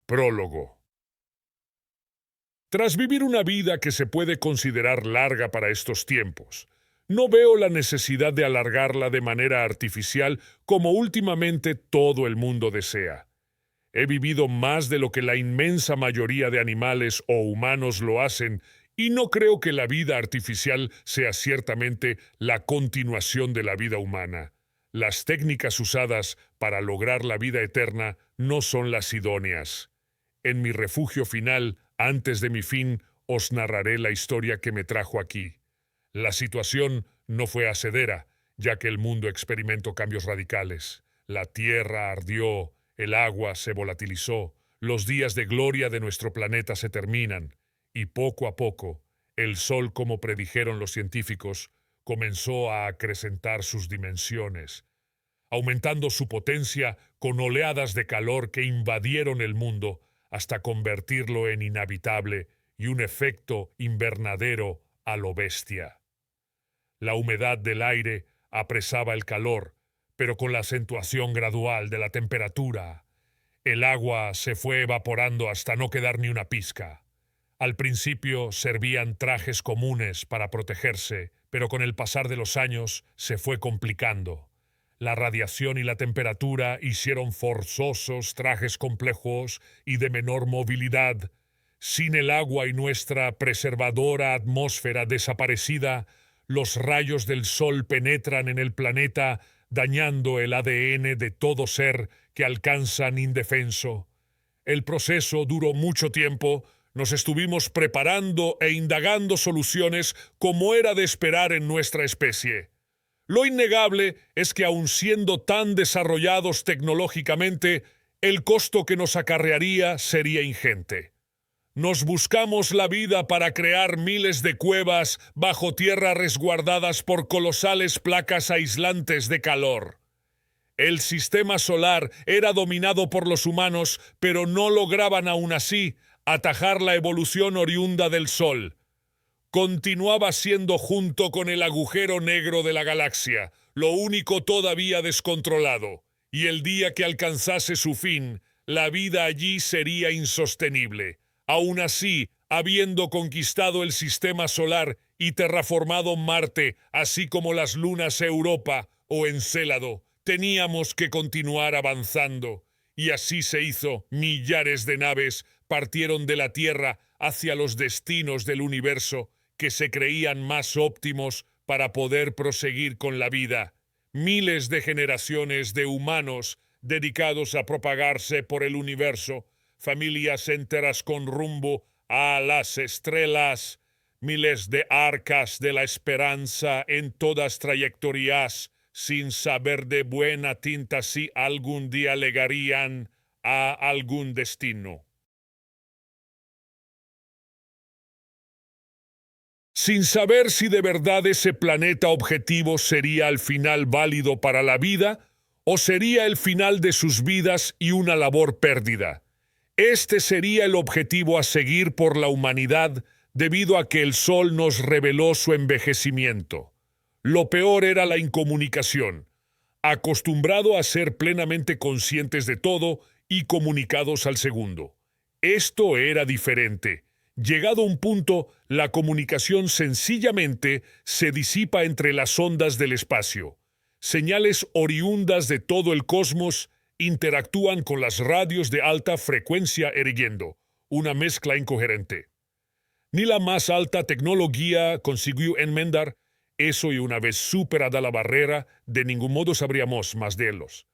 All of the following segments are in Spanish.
Prólogo. Tras vivir una vida que se puede considerar larga para estos tiempos, no veo la necesidad de alargarla de manera artificial como últimamente todo el mundo desea. He vivido más de lo que la inmensa mayoría de animales o humanos lo hacen, y no creo que la vida artificial sea ciertamente la continuación de la vida humana. Las técnicas usadas para lograr la vida eterna no son las idóneas. En mi refugio final, antes de mi fin, os narraré la historia que me trajo aquí. La situación no fue hacedera, ya que el mundo experimentó cambios radicales. La tierra ardió, el agua se volatilizó, los días de gloria de nuestro planeta se terminan, y poco a poco, el Sol, como predijeron los científicos, comenzó a acrecentar sus dimensiones, aumentando su potencia con oleadas de calor que invadieron el mundo hasta convertirlo en inhabitable y un efecto invernadero a lo bestia. La humedad del aire apresaba el calor, pero con la acentuación gradual de la temperatura, el agua se fue evaporando hasta no quedar ni una pizca. Al principio servían trajes comunes para protegerse, pero con el pasar de los años se fue complicando. La radiación y la temperatura hicieron forzosos trajes complejos y de menor movilidad. Sin el agua y nuestra preservadora atmósfera desaparecida, los rayos del sol penetran en el planeta, dañando el ADN de todo ser que alcanzan indefenso. El proceso duró mucho tiempo. Nos estuvimos preparando e indagando soluciones como era de esperar en nuestra especie. Lo innegable es que aun siendo tan desarrollados tecnológicamente, el costo que nos acarrearía sería ingente. Nos buscamos la vida para crear miles de cuevas bajo tierra resguardadas por colosales placas aislantes de calor. El sistema solar era dominado por los humanos, pero no lograban aún así atajar la evolución oriunda del Sol. Continuaba siendo, junto con el agujero negro de la galaxia, lo único todavía descontrolado, y el día que alcanzase su fin, la vida allí sería insostenible. Aún así, habiendo conquistado el sistema solar y terraformado Marte, así como las lunas Europa o Encélado, teníamos que continuar avanzando. Y así se hizo. Millares de naves partieron de la Tierra hacia los destinos del universo que se creían más óptimos para poder proseguir con la vida. Miles de generaciones de humanos dedicados a propagarse por el universo, familias enteras con rumbo a las estrellas, miles de arcas de la esperanza en todas trayectorias, sin saber de buena tinta si algún día llegarían a algún destino. Sin saber si de verdad ese planeta objetivo sería al final válido para la vida o sería el final de sus vidas y una labor perdida. Este sería el objetivo a seguir por la humanidad debido a que el Sol nos reveló su envejecimiento. Lo peor era la incomunicación. Acostumbrado a ser plenamente conscientes de todo y comunicados al segundo. Esto era diferente. Llegado un punto, la comunicación sencillamente se disipa entre las ondas del espacio. Señales oriundas de todo el cosmos interactúan con las radios de alta frecuencia erigiendo una mezcla incoherente. Ni la más alta tecnología consiguió enmendar eso, y una vez superada la barrera, de ningún modo sabríamos más de ellos.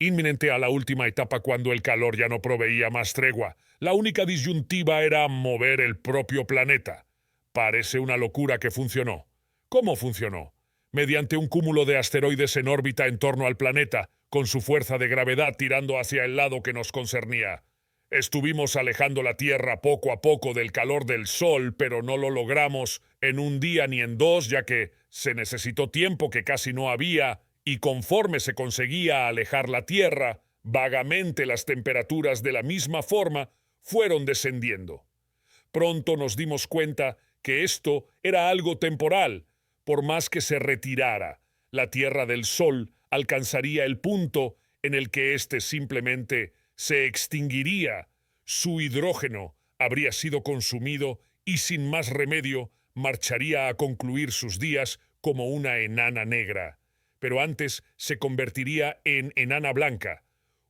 Inminente a la última etapa, cuando el calor ya no proveía más tregua, la única disyuntiva era mover el propio planeta. Parece una locura que funcionó. ¿Cómo funcionó? Mediante un cúmulo de asteroides en órbita en torno al planeta, con su fuerza de gravedad tirando hacia el lado que nos concernía. Estuvimos alejando la Tierra poco a poco del calor del Sol, pero no lo logramos en un día ni en dos, ya que se necesitó tiempo que casi no había, y conforme se conseguía alejar la Tierra, vagamente las temperaturas de la misma forma fueron descendiendo. Pronto nos dimos cuenta que esto era algo temporal. Por más que se retirara, la Tierra del Sol alcanzaría el punto en el que éste simplemente se extinguiría, Su hidrógeno habría sido consumido y sin más remedio marcharía a concluir sus días como una enana negra. Pero antes se convertiría en enana blanca,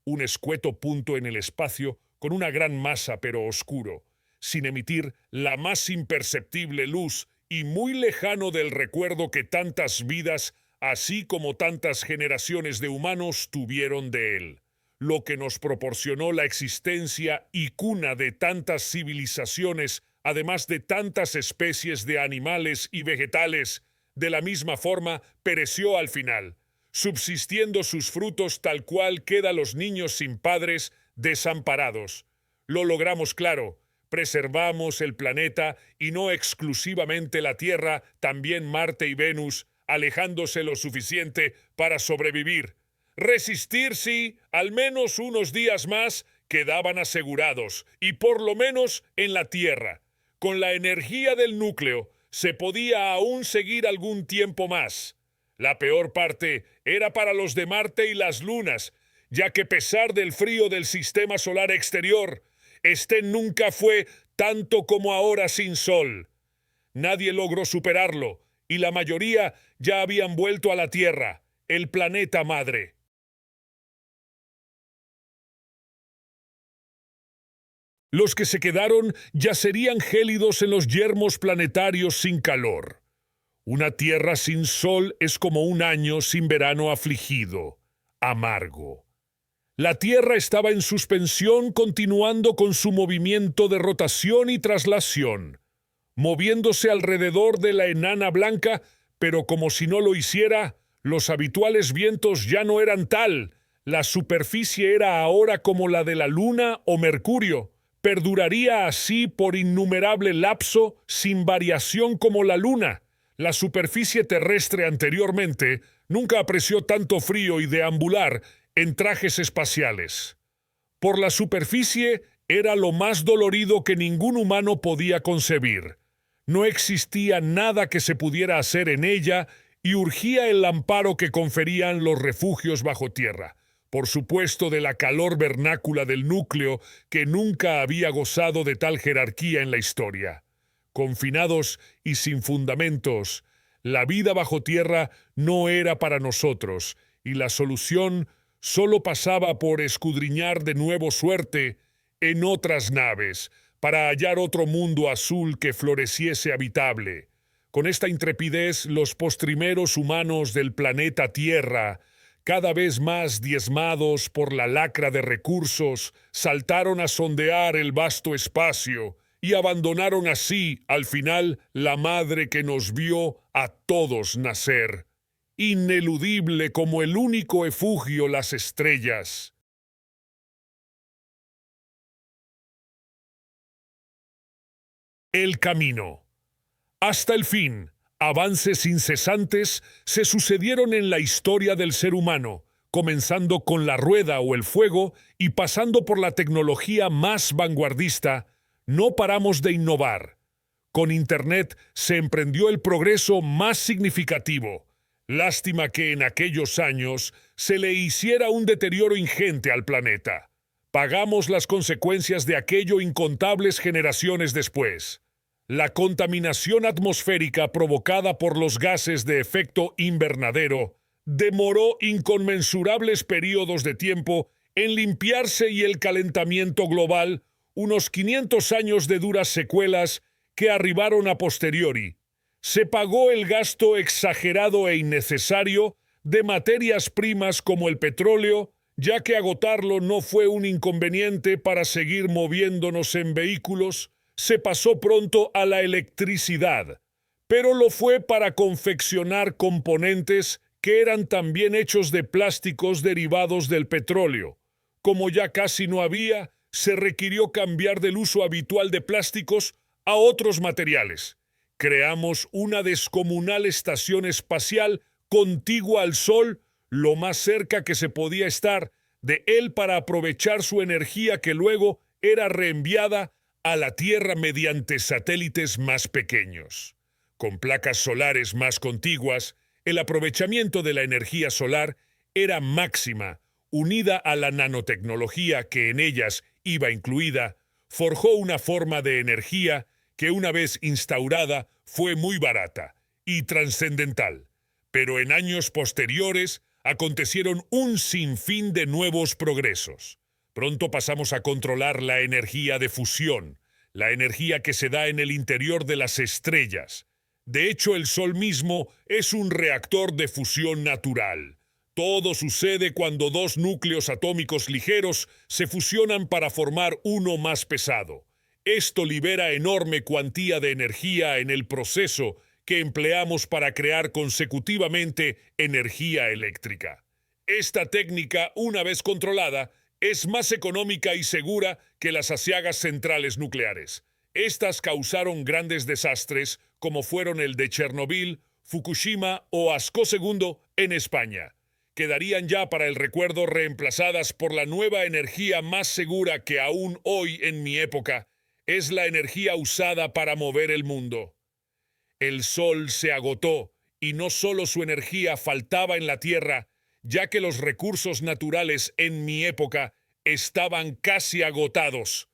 un escueto punto en el espacio con una gran masa pero oscuro, sin emitir la más imperceptible luz y muy lejano del recuerdo que tantas vidas, así como tantas generaciones de humanos tuvieron de él, lo que nos proporcionó la existencia y cuna de tantas civilizaciones, además de tantas especies de animales y vegetales. De la misma forma, pereció al final, subsistiendo sus frutos tal cual queda los niños sin padres, desamparados. Lo logramos claro, preservamos el planeta y no exclusivamente la Tierra, también Marte y Venus, alejándose lo suficiente para sobrevivir. Resistir, sí, al menos unos días más quedaban asegurados, y por lo menos en la Tierra. Con la energía del núcleo se podía aún seguir algún tiempo más. La peor parte era para los de Marte y las lunas, ya que a pesar del frío del sistema solar exterior, este nunca fue tanto como ahora sin sol. Nadie logró superarlo, y la mayoría ya habían vuelto a la Tierra, el planeta madre. Los que se quedaron yacerían gélidos en los yermos planetarios sin calor. Una tierra sin sol es como un año sin verano afligido, amargo. La Tierra estaba en suspensión continuando con su movimiento de rotación y traslación, moviéndose alrededor de la enana blanca, pero como si no lo hiciera, los habituales vientos ya no eran tal. La superficie era ahora como la de la Luna o Mercurio. Perduraría así por innumerable lapso, sin variación como la Luna. La superficie terrestre anteriormente nunca apreció tanto frío y deambular en trajes espaciales. Por la superficie era lo más dolorido que ningún humano podía concebir. No existía nada que se pudiera hacer en ella y urgía el amparo que conferían los refugios bajo tierra. Por supuesto, de la calor vernácula del núcleo que nunca había gozado de tal jerarquía en la historia. Confinados y sin fundamentos, la vida bajo tierra no era para nosotros, y la solución solo pasaba por escudriñar de nuevo suerte en otras naves, para hallar otro mundo azul que floreciese habitable. Con esta intrepidez, los postrimeros humanos del planeta Tierra, cada vez más diezmados por la lacra de recursos, saltaron a sondear el vasto espacio y abandonaron así, al final, la madre que nos vio a todos nacer, ineludible como el único efugio las estrellas. El camino. Hasta el fin, avances incesantes se sucedieron en la historia del ser humano, comenzando con la rueda o el fuego y pasando por la tecnología más vanguardista. No paramos de innovar. Con Internet se emprendió el progreso más significativo. Lástima que en aquellos años se le hiciera un deterioro ingente al planeta. Pagamos las consecuencias de aquello incontables generaciones después. La contaminación atmosférica provocada por los gases de efecto invernadero demoró inconmensurables periodos de tiempo en limpiarse y el calentamiento global, unos 500 años de duras secuelas que arribaron a posteriori. Se pagó el gasto exagerado e innecesario de materias primas como el petróleo, ya que agotarlo no fue un inconveniente para seguir moviéndonos en vehículos. Se pasó pronto a la electricidad, pero lo fue para confeccionar componentes que eran también hechos de plásticos derivados del petróleo. Como ya casi no había, se requirió cambiar del uso habitual de plásticos a otros materiales. Creamos una descomunal estación espacial contigua al Sol, lo más cerca que se podía estar de él para aprovechar su energía que luego era reenviada a la Tierra mediante satélites más pequeños. Con placas solares más contiguas, el aprovechamiento de la energía solar era máxima, unida a la nanotecnología que en ellas iba incluida, forjó una forma de energía que una vez instaurada fue muy barata y trascendental. Pero en años posteriores acontecieron un sinfín de nuevos progresos. Pronto pasamos a controlar la energía de fusión, la energía que se da en el interior de las estrellas. De hecho, el Sol mismo es un reactor de fusión natural. Todo sucede cuando dos núcleos atómicos ligeros se fusionan para formar uno más pesado. Esto libera enorme cuantía de energía en el proceso que empleamos para crear consecutivamente energía eléctrica. Esta técnica, una vez controlada, es más económica y segura que las aciagas centrales nucleares. Estas causaron grandes desastres, como fueron el de Chernobyl, Fukushima o Ascó II en España. Quedarían ya para el recuerdo reemplazadas por la nueva energía más segura que aún hoy en mi época es la energía usada para mover el mundo. El Sol se agotó y no solo su energía faltaba en la Tierra, ya que los recursos naturales en mi época estaban casi agotados.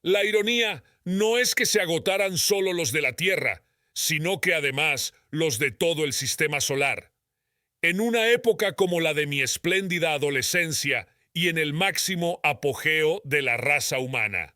La ironía no es que se agotaran solo los de la Tierra, sino que además los de todo el sistema solar. En una época como la de mi espléndida adolescencia y en el máximo apogeo de la raza humana.